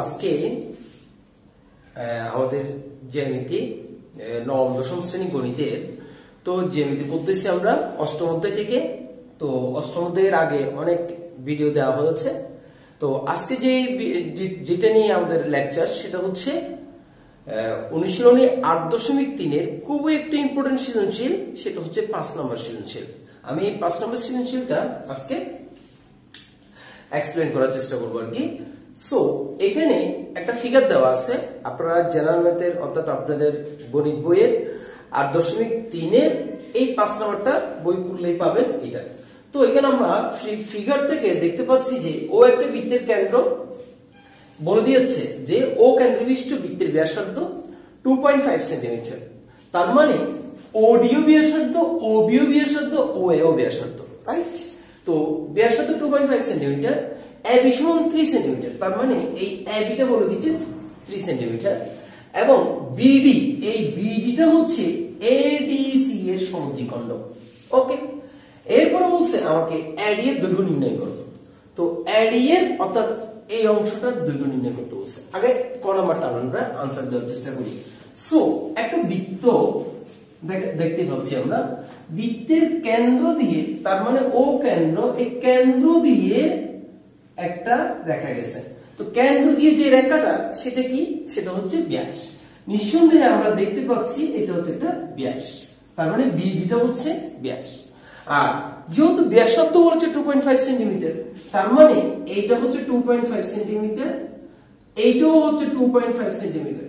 আজকে আমাদের জ্যামিতি নবম দশম শ্রেণী গণিতের তো জ্যামিতি পড়তেছি আমরা অষ্টম অধ্যায় থেকে। তো অষ্টম অধ্যায়ের আগে অনেক ভিডিও দেওয়া হয়েছে। তো আজকে যেটা নিয়ে আমাদের লেকচার সেটা হচ্ছে অনুশীলনী 8.3 খুবই একটা ইম্পর্টেন্ট সৃজনশীল, সেটা হচ্ছে 5 নম্বর সৃজনশীল। আমি এই 5 নম্বর সৃজনশীলটা আজকে এক্সপ্লেন করার চেষ্টা করবো আর কি। সো এখানে একটা ফিগার দেওয়া আছে, আপনারা জেনারেল ম্যাথের অর্থাৎ আপনাদের গণিত বইয়ের 8.3 এই 5 নম্বরটা বই খুললেই পাবেন এটা। তো এখানে আমরা ফিগার থেকে দেখতে পাচ্ছি যে ও একটা বৃত্তের কেন্দ্র, বলে দিয়েছে যে ও কেন্দ্রবিষ্ট বৃত্তের ব্যাসার্ধ 2.5 সেন্টিমিটার। তার মানে ওডিও ব্যাসার্ধ, ওবিও ব্যাসার্ধ, ওএও ব্যাসার্ধ, রাইট? তো ব্যাসার্ধ 2.5 সেন্টিমিটার, এবি সমান 3 সেন্টিমিটার। তার মানে এই এবিটা বলে দিচ্ছে 3 সেন্টিমিটার এবং বিডি, এই বিডিটা হচ্ছে এডিসি এর সমদ্বিখণ্ড। ওকে, এরপর বলছে আমাকে এডি এর দৈর্ঘ্য নির্ণয় করো। তো এডি এর অর্থাৎ এই অংশটার দৈর্ঘ্য নির্ণয় করতে বলছে। আগে ক নাম্বারটা আমরা আনসার দেওয়ার চেষ্টা করি। সো একটা বৃত্ত দেখতে পাচ্ছি আমরা, বৃত্তের কেন্দ্র দিয়ে, তার মানে ও কেন্দ্র, এই কেন্দ্র দিয়ে একটা রেখা গেছে। তো কেন্দ্র দিয়ে যে রেখাটা সেটা কি? সেটা হচ্ছে ব্যাস। নিঃসন্দেহে আমরা দেখতে পাচ্ছি এটা হচ্ছে একটা ব্যাস, তার মানে বিডিটা হচ্ছে ব্যাস। আর যেহেতু ব্যাসার্ধ বলেছে 2.5 সেন্টিমিটার, তার মানে এইটা হচ্ছে 2.5 সেন্টিমিটার, এইটাও হচ্ছে 2.5 সেন্টিমিটার।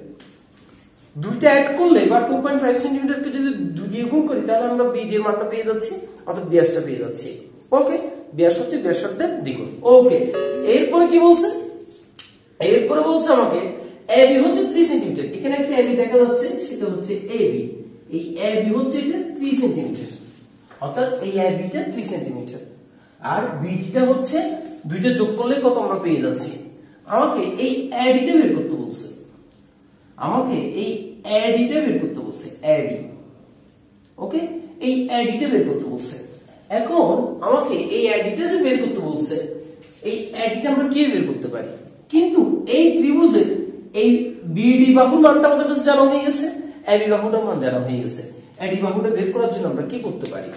দুইটা অ্যাড করলে বা 2.5 সেন্টিমিটারকে যদি 2 দিয়ে গুণ করি তাহলে আমরা বিডি এর মানটা পেয়ে যাচ্ছি, অর্থাৎ ব্যাসটা পেয়ে যাচ্ছি। ওকে, ব্যাস হচ্ছে ব্যাসার্ধের দ্বিগুণ। ওকে, এরপরে কি বলছে? এরপরে বলছে আমাকে এবি হচ্ছে 3 সেন্টিমিটার। এখানে একটা এবি দেখা যাচ্ছে, সেটা হচ্ছে এবি। এই এবি হচ্ছে এটা 3 সেন্টিমিটার, অর্থাৎ এই এবিটা 3 সেন্টিমিটার। আর বিডিটা হচ্ছে দুইটা যোগ করলে কত আমরা পেয়ে যাচ্ছি। আমাকে এই এডিটা বের করতে বলছে, আমাকে এই এডিটা বের করতে বলছে, এডি। ওকে, এই এডিটা বের করতে বলছে। এখন আমাকে এই এডিটা যে বের করতে বলছে, এই এডিটা আমরা কিভাবে বের করতে পারি? কিন্তু এই ত্রিভুজের এই বিডি বাহুর মানটা আমাদের কাছে জানা হয়ে গেছে, এবি বাহুটার মান জানা হয়ে গেছে। এডি বাহুটা বের করার জন্য আমরা কি করতে পারি?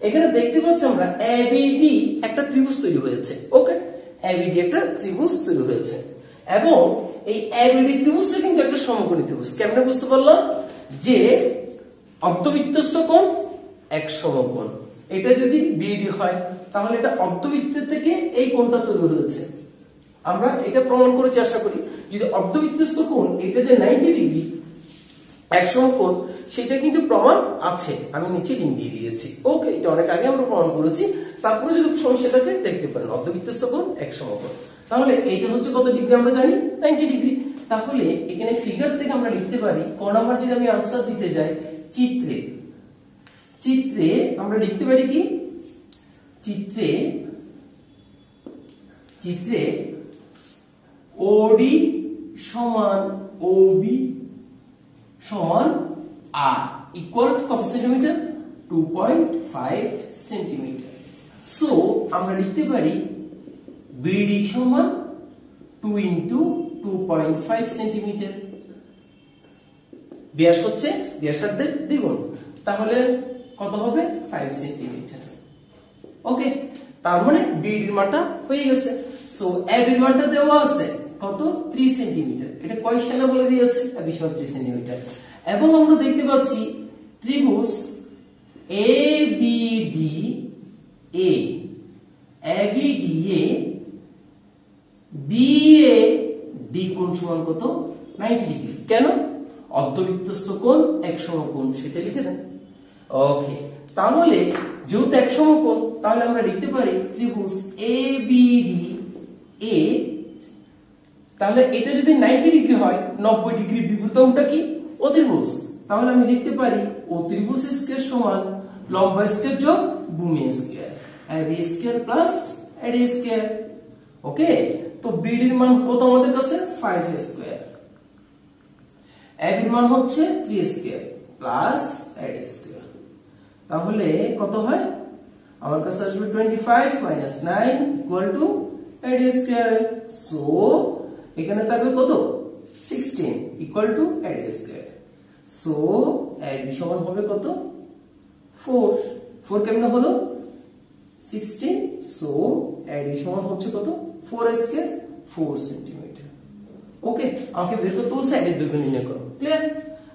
এখানে দেখতে পাচ্ছি আমরা এবিডি একটা ত্রিভুজ তৈরি হয়েছে। ওকে, এবিডি একটা ত্রিভুজ তৈরি হয়েছে এবং এই এবিডি ত্রিভুজটা কিন্তু একটা সমকোণী ত্রিভুজ। কেমনে বুঝতে পারলাম? যে অর্ধবৃত্তস্থ কোণ এক সমকোণ, এটা যদি বিডি হয় তাহলে এটা অর্ধবৃত্তের থেকে এই কোণটা তৈরি হয়েছে। আমরা এটা প্রমাণ করে চেষ্টা করি, যদি অর্ধবৃত্তস্থ কোণ এটা যে 90 ডিগ্রি এক সমকোণ, সেটা কিন্তু প্রমাণ আছে, আমি নিচে লিংক দিয়ে দিয়েছি। ওকে, এটা অনেক আগে আমরা প্রমাণ করেছি। তারপরে যদি সমস্যাটাকে দেখতে পারেন, অর্ধবৃত্তস্থ কোণ এক সমকোণ, তাহলে এইটা হচ্ছে কত ডিগ্রি আমরা জানি, 90 ডিগ্রি। তাহলে এখানে ফিগার থেকে আমরা লিখতে পারি, ক নাম্বার যদি আমি আনসার দিতে যাই, চিত্রে, চিত্রে আমরা লিখতে পারি কি? চিত্রে, চিত্রে ওডি সমান ওবি সমান আর ইকুয়াল টু কত সেন্টিমিটার? 2.5 সেন্টিমিটার। সো আমরা লিখতে পারি বিডি সমান 2 ইনটু 2.5 সেন্টিমিটার। ব্যাস হচ্ছে ব্যাসার্ধের দ্বিগুণ, তাহলে কত হবে? 5 সেন্টিমিটার। ওকে, তার মানে বিডির মানটা হয়ে গেছে। সো এবির মানটা দেওয়া আছে কত? 3 সেন্টিমিটার। এটা কয় সালে বলে দিয়েছে? এবি সমান 3 সেন্টিমিটার। এবং আমরা দেখতে পাচ্ছি ত্রিভুজ ABDA, ABDA BAD কোণ সমান কত? 90 ডিগ্রি। কেন? অর্ধবৃত্তস্থ কোণ এক সমকোণ, সেটা লিখে দেন। ওকে, তাহলে যেহেতু এক সমকোণ, তাহলে আমরা লিখতে পারি ত্রিভুজ ABDA, তাহলে এটা যদি 90 ডিগ্রি হয়, 90 ডিগ্রি বিপরীতটা কি? অতিভুজ। তাহলে আমি লিখতে পারি অতিভুজ স্কয়ার সমান লম্ব স্কয়ার যোগ ভূমি স্কয়ার, এবি স্কয়ার প্লাস এডি স্কয়ার। ওকে, তো বিডির মান কত আমাদের কাছে? 5 স্কয়ার, এডির মান হচ্ছে 3 স্কয়ার প্লাস এডি স্কয়ার। তাহলে কত হয়? আমার কাছে আসবে 25 - 9 = এডি স্কয়ার। সো এখানে থাকবে কত 16 equal to AD square. So AD সমান হবে কত 4। 4 কেমনে হলো 16, সো AD সমান হচ্ছে কত 4 স্কয়ার 4 সেন্টিমিটার। ওকে, আমাকে বের করতে বলছে AD এর দৈর্ঘ্য নির্ণয় করো। ক্লিয়ার?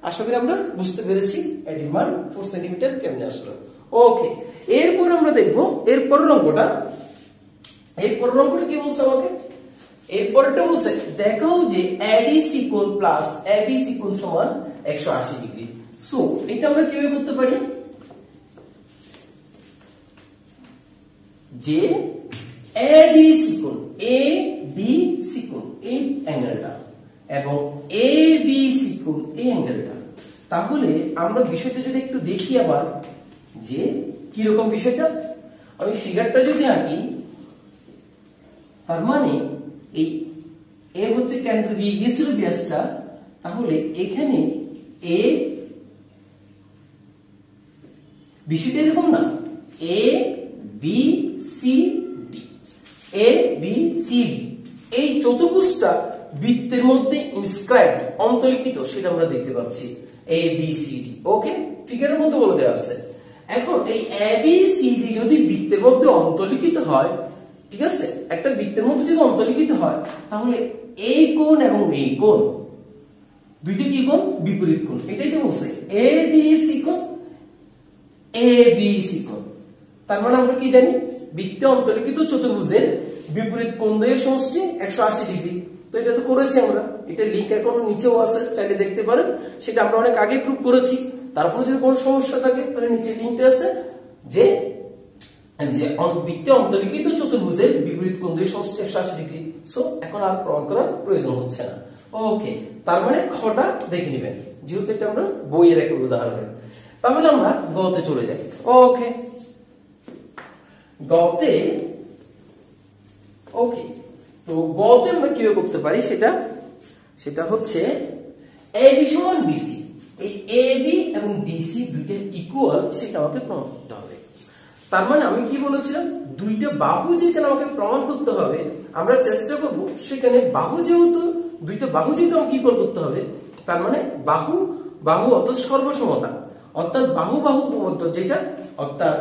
আশা করি আমরা বুঝতে পেরেছি AD এর মান 4 সেন্টিমিটার কেমনে আসলো। ওকে, এরপর আমরা দেখব এরপরের অঙ্কটা। এরপরের অঙ্কটা কি বলছে আমাকে? এরপরটা বলছে দেখাও যে ADC কোণ প্লাস ABC কোণ সমান 180 ডিগ্রি। সো এটা আমরা কিভাবে করতে পারি? যে ADC কোণ এই অ্যাঙ্গেলটা এবং ABC কোণ এই অ্যাঙ্গেলটা, তাহলে আমরা বিষয়টা যদি একটু দেখি আবার যে কি রকম বিষয়টা। আমি ফিগারটা যদি আঁকি, তার মানে এই এ হচ্ছে কেন্দ্র দিয়ে গিয়েছিল ব্যাসটা, তাহলে এখানে এ বিষয়টা এরকম না, A B C D, A B C D এই চতুর্ভুজটা বৃত্তের মধ্যে ইনস্ক্রাইবড অন্তর্লিখিত, সেটা আমরা দেখতে পাচ্ছি এ বি সি ডি। ওকে, ফিগারের মধ্যে বলে দেওয়া আছে। এখন এই এ বি সি ডি যদি বৃত্তের মধ্যে অন্তর্লিখিত হয়, ঠিক আছে, একটা বৃত্তের মধ্যে যদি অন্তর্লিখিত হয়, তাহলে এই কোণ এবং এই কোণ দুইটা কি কোণ? বিপরীত কোণ। এটাই তো বলছে এডিসি কোণ এবিসি কোণ। তার মানে আমরা কি জানি? বৃত্তে অন্তর্লিখিত চতুর্ভুজের বিপরীত কোণ দ্বয়ের সমষ্টি 180 ডিগ্রি। তো এটা তো করেছি আমরা, এটা লিংক এখনো নিচেও আছে, চাইলে দেখতে পারেন। সেটা আমরা অনেক আগে প্রুভ করেছি। তারপর যদি কোনো সমস্যা থাকে তাহলে নিচে লিংকটা আছে যে বৃত্তে অন্তর্লিখিত চতুর্ভুজের বিপরীত কোণ দ্বয়ের সমষ্টি 180 ডিগ্রি। সো এখন আর প্রমাণ করার প্রয়োজন হচ্ছে না। ওকে, তার মানে খটা দেখে নেবেন, যেহেতু এটা আমরা বইয়ের একটা উদাহরণ। তাহলে আমরা গতে চলে যাই। ওকে, গতে ওকে, তো গতে আমরা কিভাবে করতে পারি সেটা হচ্ছে এবি সমান বিসি। এই এবি এবং বিসি দুইটা ইকুয়াল, সেটা আমাকে প্রমাণ করতে হবে। তার মানে আমি কি বলেছিলাম, দুইটা বাহু যেখানে আমাকে প্রমাণ করতে হবে, আমরা চেষ্টা করব সেখানে বাহু যেহেতু দুইটা বাহু যেহেতু আমাকে ইকুয়াল করতে হবে, তার মানে বাহু অর্থাৎ সর্বসমতা, অর্থাৎ বাহু উপপাদ্য যেটা, অর্থাৎ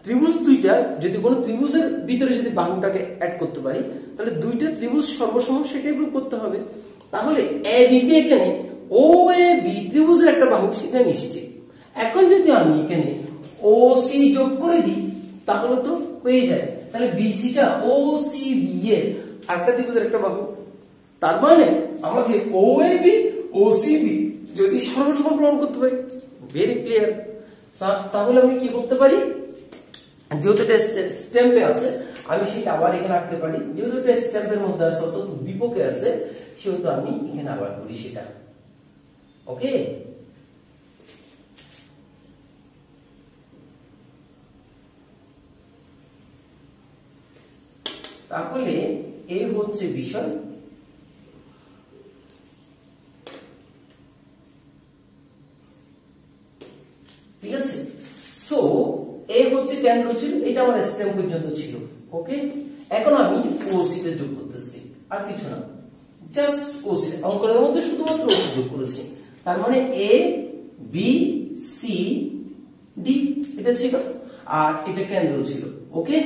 ত্রিভুজ দুইটা যদি কোনো ত্রিভুজের ভিতরে যদি বাহুটাকে অ্যাড করতে পারি, তাহলে দুইটা ত্রিভুজ সর্বসম সেটাই প্রুভ করতে হবে। তাহলে এ বি যে এখানে ও এ বি ত্রিভুজের একটা বাহু, সেটা নিশ্চিত। এখন যদি আমি এখানে ও সি যোগ করে দিই তাহলে তো হয়ে যায়, তাহলে বিসিটা ও সি বি এর আরেকটা ত্রিভুজের একটা বাহু। তার মানে আমাকে ও A B O C B যদি সর্বসম প্রমাণ করতে পারি, ভেরি ক্লিয়ার। তাহলে আমি কি করতে পারি, যেহেতু এটা স্ট্যাম্পে আছে আমি সেটা আবার এখানে রাখতে পারি। যেহেতু এটা স্ট্যাম্পের মধ্যে আছে অর্থাৎ দীপকে আছে, সেহেতু আমি এখানে আবার করি সেটা। ওকে, তাহলে এই হচ্ছে বিষয়। ঠিক আছে, সো এই হচ্ছে কেন্দ্র ছিল, এটা আমার স্ট্যাম্প পর্যন্ত ছিল। ওকে, এখন আমি ওসি তে যোগ করতেছি, আর কিছু না, জাস্ট ওসি। অঙ্কনের মধ্যে শুধুমাত্র ওসি যোগ করেছি। তার মানে এ বি সি ডি এটা ছিল, আর এটা কেন্দ্র ছিল। ওকে,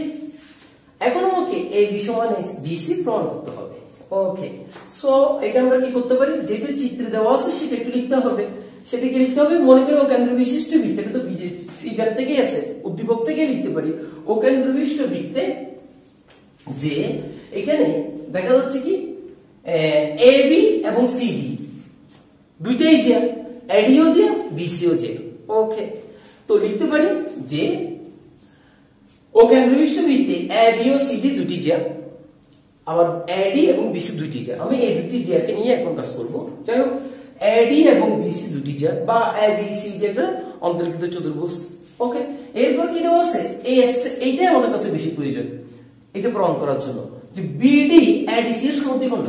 এখন আমাকে এই বি সমান বিসি প্রমাণ করতে হবে। ওকে, সো এটা আমরা কি করতে পারি, যেটা চিত্রে দেওয়া আছে সেটা একটু লিখতে হবে। সেটাকে লিখতে হবে, মনে করি ও কেন্দ্র বিশিষ্ট বৃত্ত, এটা তো ফিগার থেকেই আছে, উদ্দীপক থেকে লিখতে পারি। ও কেন্দ্র বিশিষ্ট বৃত্তে যে এখানে দেখা যাচ্ছে কি এ বি এবং সি ডি দুইটাই যে এডিও যে বিসিও যে। ওকে, তো লিখতে পারি যে ও কেন্দ্র বিশিষ্ট বৃত্তে A B O C D দুটি যে, আবার এডি এবং বিসি দুটি যে। আমি এই দুটি কে নিয়ে এখন কাজ করব। যাই হোক, এডি এবং বিসি দুটি যে বা এ বি সি ডি একটা অন্তর্লিখিত চতুর্ভুজ। ওকে, এরপর কি দেওয়া আছে, এইটাই আমাদের কাছে বেশি প্রয়োজন এটা প্রমাণ করার জন্য, যে বিডি এডিসি এর সমদ্বিখণ্ড।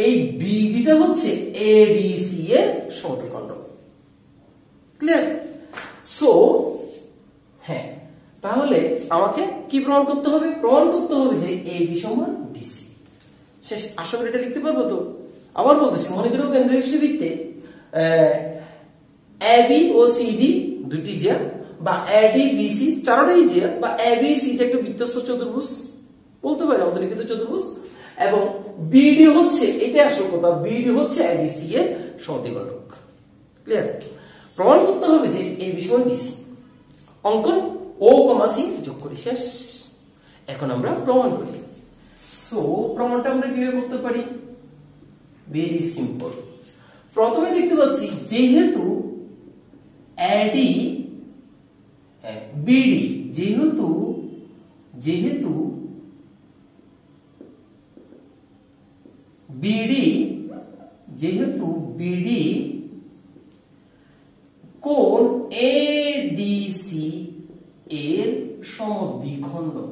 এই বিডিটা হচ্ছে এডিসি এর সমদ্বিখণ্ড। ক্লিয়ার? সো হ্যাঁ, তাহলে আমাকে কি প্রমাণ করতে হবে? প্রমাণ করতে হবে যে এবি সমান বিসি। শেষ। আশা করি এটা লিখতে পারবো তো। আবার বলতেছি, মনে করো কেন্দ্রবিন্দু বৃত্তে এবি ও সিডি দুটি জিয়া, বা এডি বিসি চারটাই জিয়া, বা এবি সিটা একটা বৃত্তস্থ চতুর্ভুজ বলতে পারি, আমাদের লিখিত চতুর্ভুজ, এবং বিডি হচ্ছে, এটা আসল কথা, বিডি হচ্ছে এবিসি এর সমদ্বিখণ্ডক। ক্লিয়ার? প্রমাণ করতে হবে যে এবি সমান বিসি। অঙ্কন ও কমা সি যোগ করি, শেষ। এখন আমরা প্রমাণ করি। সো প্রমাণটা আমরা কিভাবে করতে পারি? Very simple. প্রথমে দেখতে পাচ্ছি যেহেতু এডি বিডি যেহেতু বিডি কোণ এডিসি এর সমদ্বিখণ্ডক,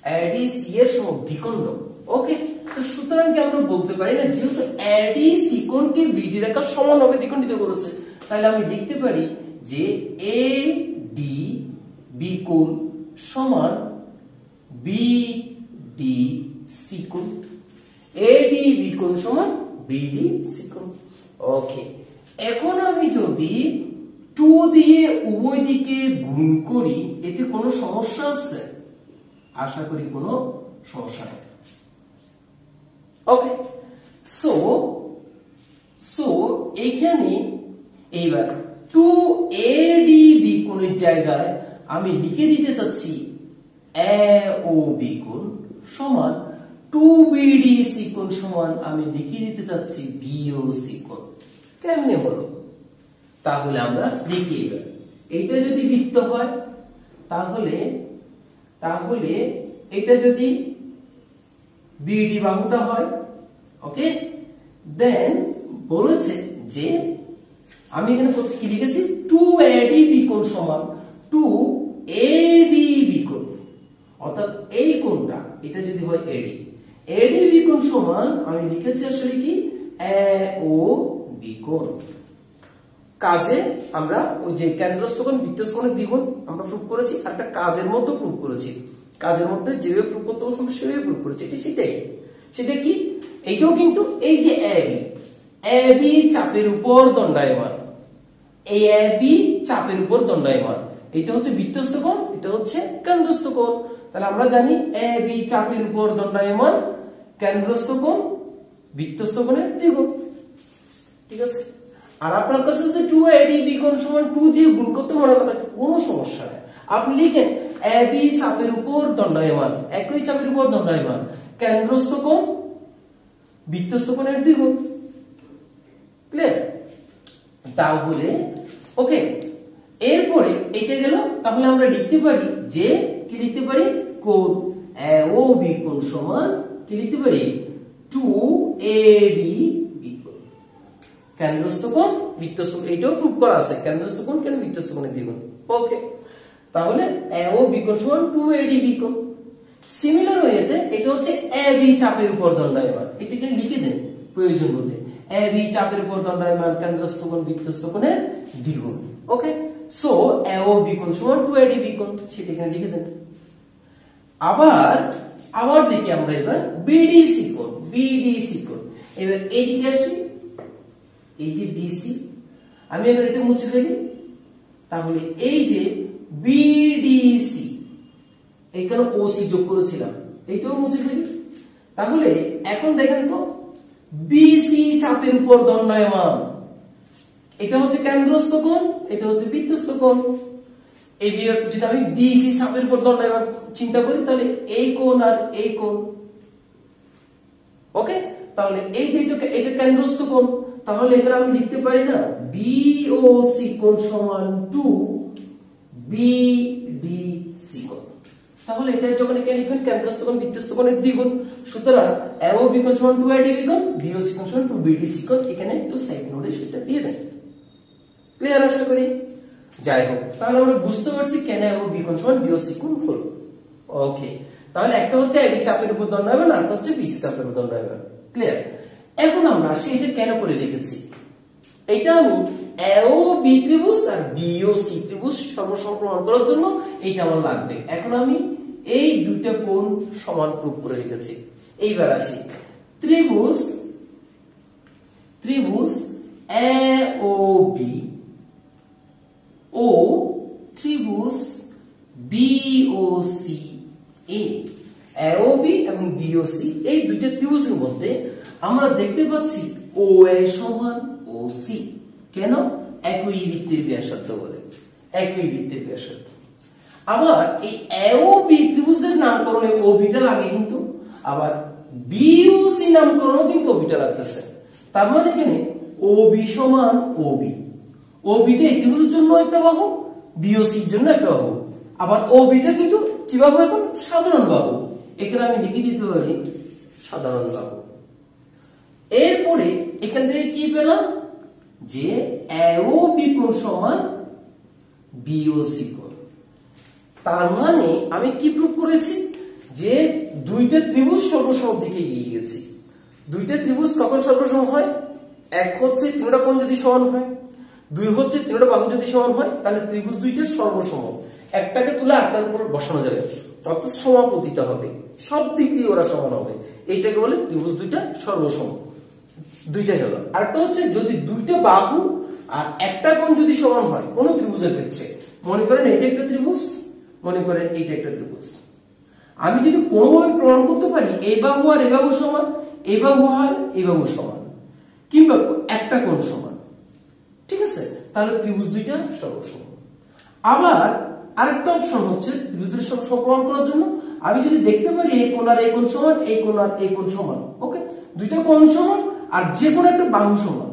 এডিসি এর সমদ্বিখণ্ডক। ওকে, তো সুতরাং কি আমরা বলতে পারি না, যেহেতু এডিসি কোণকে বিডি রেখার সমানভাবে দ্বিখণ্ডিত করেছে, তাহলে আমি লিখতে পারি যে এডি বি কোণ সমান বিডি সি কোণ, এডি বি কোণ সমান বিডি সি কোণ। ওকে, এখন আমি যদি 2 দিয়ে উভয় দিকে গুণ করি, এতে কোনো সমস্যা আছে? আশা করি কোনো সমস্যা নেই। ওকে, সো এখানে এইবার 2ADB কোণের জায়গায় আমি লিখে দিতে চাচ্ছি AOB কোণ সমান 2BDC কোণ সমান আমি লিখে দিতে চাচ্ছি BOC কোণ। কেমনে হলো? তাহলে আমরা দেখি এবার, এইটা যদি বৃত্ত হয় তাহলে এটা যদি বিডি বাহুটা হয়, ওকে, দেন বলেছে যে আমি এখানে কি লিখেছি, 2ADB কোণ সমান 2ADB কোণ, অর্থাৎ এই কোণটা এটা যদি হয় ADB কোণ সমান আমি লিখেছি আসলে কি AOB কোণ। কাজে আমরা ওই যে কেন্দ্রস্থ কোণ বৃত্তস্থ কোণের দ্বিগুণ আমরা প্রুফ করেছি, আর একটা কাজের মতো প্রুফ করেছি। কাজের মধ্যে যেভাবে প্রুফ করতে বলছি আমরা সেভাবে প্রুফ করেছি। সেটা কি, এইটাও কিন্তু এই যে এবি চাপের উপর দণ্ডায়মান, এই এবি চাপের উপর দণ্ডায়মান, এটা হচ্ছে বৃত্তস্থ কোণ, এটা হচ্ছে কেন্দ্রস্থ কোণ। তাহলে আমরা জানি এবি চাপের উপর দণ্ডায়মান, কেন্দ্রস্থ কোণ বৃত্তস্থ কোণের দ্বিগুণ। ঠিক আছে? আর আপনার কাছে যদি 2ADB কোণ সমান 2 দিয়ে গুণ করতে মনে না থাকে, কোনো সমস্যা নেই। আপনি লিখেন এবি চাপের উপর দণ্ডায়মান, একই চাপের উপর দণ্ডায়মান, কেন্দ্রস্থ কোণ বৃত্তস্থ কোণের দ্বিগুণ। ক্লিয়ার? তাহলে ওকে, এরপরে এটা গেল। তাহলে আমরা লিখতে পারি যে কি লিখতে পারি, কোণ AOB কোণ সমান কি লিখতে পারি, 2ADB কোণ। কেন্দ্রস্থ কোণ বৃত্তস্থ, এটাও প্রুফ করা আছে, কেন্দ্রস্থ কোণ কেন বৃত্তস্থ কোণের দ্বিগুণ। ওকে, তাহলে AOB কোণ সমান 2ADB কোণ। সিমিলার ওয়েতে এটা হচ্ছে AB চাপের উপর দণ্ডায়মান, এটা এখানে লিখে দেন প্রয়োজন বোধে, AB চাপের উপর দণ্ডায়মান, কেন্দ্রস্থ কোণ বৃত্তস্থ কোণের দ্বিগুণ। ওকে, সো AOB কোণ সমান 2ADB কোণ, সেটা এখানে লিখে দেন। আবার দেখি আমরা এবার BDC কোণ, এবার এইদিকে আসি, এই যে BC, আমি এবার এটা মুছে ফেলি। তাহলে এই যে BDC, এখানে OC যোগ করেছিলাম, এইটাও মুছে ফেলি। তাহলে এখন দেখেন তো, BC চাপের উপর দণ্ডায়মান, এটা হচ্ছে কেন্দ্রস্থ কোণ, এটা হচ্ছে বৃত্তস্থ কোণ। এই যদি আমি BC চাপের উপর দণ্ডায়মান চিন্তা করি, তাহলে এই কোণ আর এই কোণ। ওকে, তাহলে এই যে এটা কেন্দ্রস্থ কোণ, তাহলে এখানে আমি লিখতে পারি না BOC কোণ সমান 2BDC কোণ। তাহলে এটা যখন এখানে লিখবেন কেন্দ্রস্থ কোণ বৃত্তস্থ কোণের দ্বিগুণ, সুতরাং AOB কোণ সমান 2ADB কোণ, BOC কোণ সমান 2BDC কোণ। এখানে একটু সাইড নোটে সেটা দিয়ে দেন। ক্লিয়ার আশা করি? যাই হোক, তাহলে আমরা বুঝতে পারছি কেন AOB কোণ সমান BOC কোণ হলো। ওকে, তাহলে একটা হচ্ছে AB চাপের উপর দণ্ডায়মান, আর একটা হচ্ছে BC চাপের উপর দণ্ডায়মান। ক্লিয়ার? এখন আমরা আসি এটা কেন করে লিখেছি। এটা আমি AOB ত্রিভুজ আর BOC ত্রিভুজ সর্বসম প্রমাণ করার জন্য এইটা আমার লাগবে। এখন আমি এই দুইটা কোণ সমান প্রুফ করে রেখেছি। এইবার আসি ত্রিভুজ AOB ও ত্রিভুজ BOC AOB এবং BOC এই দুইটা ত্রিভুজের মধ্যে আমরা দেখতে পাচ্ছি OA সমান OC। কেন? একই বৃত্তের ব্যাসার্ধ বলে, একই বৃত্তের ব্যাসার্ধ। আবার এই AOB ত্রিভুজের নামকরণে OB টা লাগে, কিন্তু আবার BOC নামকরণও কিন্তু OB টা লাগতেছে। তার মানে এখানে OB সমান OB, OB টা এই ত্রিভুজের জন্য একটা বাহু, BOC এর জন্য একটা বাহু। আবার OB টা কিন্তু কি বাহু? এখন সাধারণ বাহু। এখানে আমি লিখে দিতে পারি সাধারণ বাহু। এরপরে এখান থেকে কি পেলাম? যে AOB কোণ সমান BOC কোণ। তার মানে আমি কি প্রুফ করেছি? যে দুইটা ত্রিভুজ সর্বসম দিকে এগিয়ে গেছি। দুইটা ত্রিভুজ কখন সর্বসম হয়? এক হচ্ছে তিনটা কোণ যদি সমান হয়, দুই হচ্ছে তিনটা বাহু যদি সমান হয়, তাহলে ত্রিভুজ দুইটা সর্বসম। একটাকে তুলে আরেকটার উপর বসানো যাবে, অর্থাৎ সমাপতিত হবে, সব দিক দিয়ে ওরা সমান হবে। এইটাকে বলে ত্রিভুজ দুইটা সর্বসম। দুইটা গেল। আরেকটা হচ্ছে যদি দুইটা বাহু আর একটা কোণ যদি সমান হয় কোন ত্রিভুজের ক্ষেত্রে, মনে করেন এটা একটা ত্রিভুজ, মনে করেন এইটা একটা ত্রিভুজ, আমি যদি কোনোভাবে প্রমাণ করতে পারি এই বাহু আর এই বাহু সমান, এই বাহু আর এই বাহু সমান, কিংবা একটা কোণ সমান, ঠিক আছে, তাহলে ত্রিভুজ দুইটা সর্বসম। আবার আরেকটা অপশন হচ্ছে ত্রিভুজ দুইটা সর্বসম প্রমাণ করার জন্য আমি যদি দেখতে পারি এই কোণ আর এই কোণ সমান, এই কোণ আর এই কোণ সমান, ওকে, দুইটা কোণ সমান আর যে কোনো একটা বাহু সমান,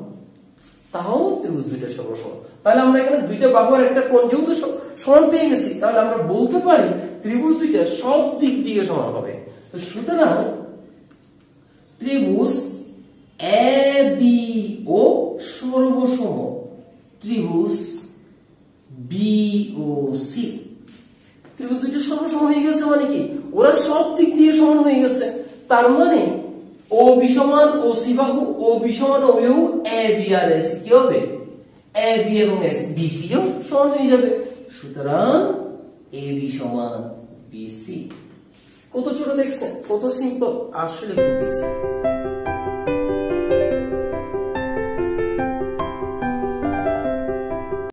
তাও ত্রিভুজ দুইটা সর্বসম। তাহলে আমরা এখানে দুইটা বাহু আর একটা কোণ যেহেতু সমান পেয়ে গেছি, তাহলে আমরা বলতে পারি ত্রিভুজ দুইটা সব দিক দিয়ে সমান হবে। তো সুতরাং ত্রিভুজ ABO সর্বসম ত্রিভুজ BOC। ত্রিভুজ দুইটা সর্বসম হয়ে গেছে মানে কি? ওরা সব দিক দিয়ে সমান হয়ে গেছে। তার মানে OB সমান OC বাহু, OB সমান OA বাহু, AB আর AC কি হবে? AB এবং BC ও সমান হয়ে যাবে। সুতরাং AB সমান BC। কত ছোট দেখছেন? কত সিম্পল, আসলে খুব বেশি।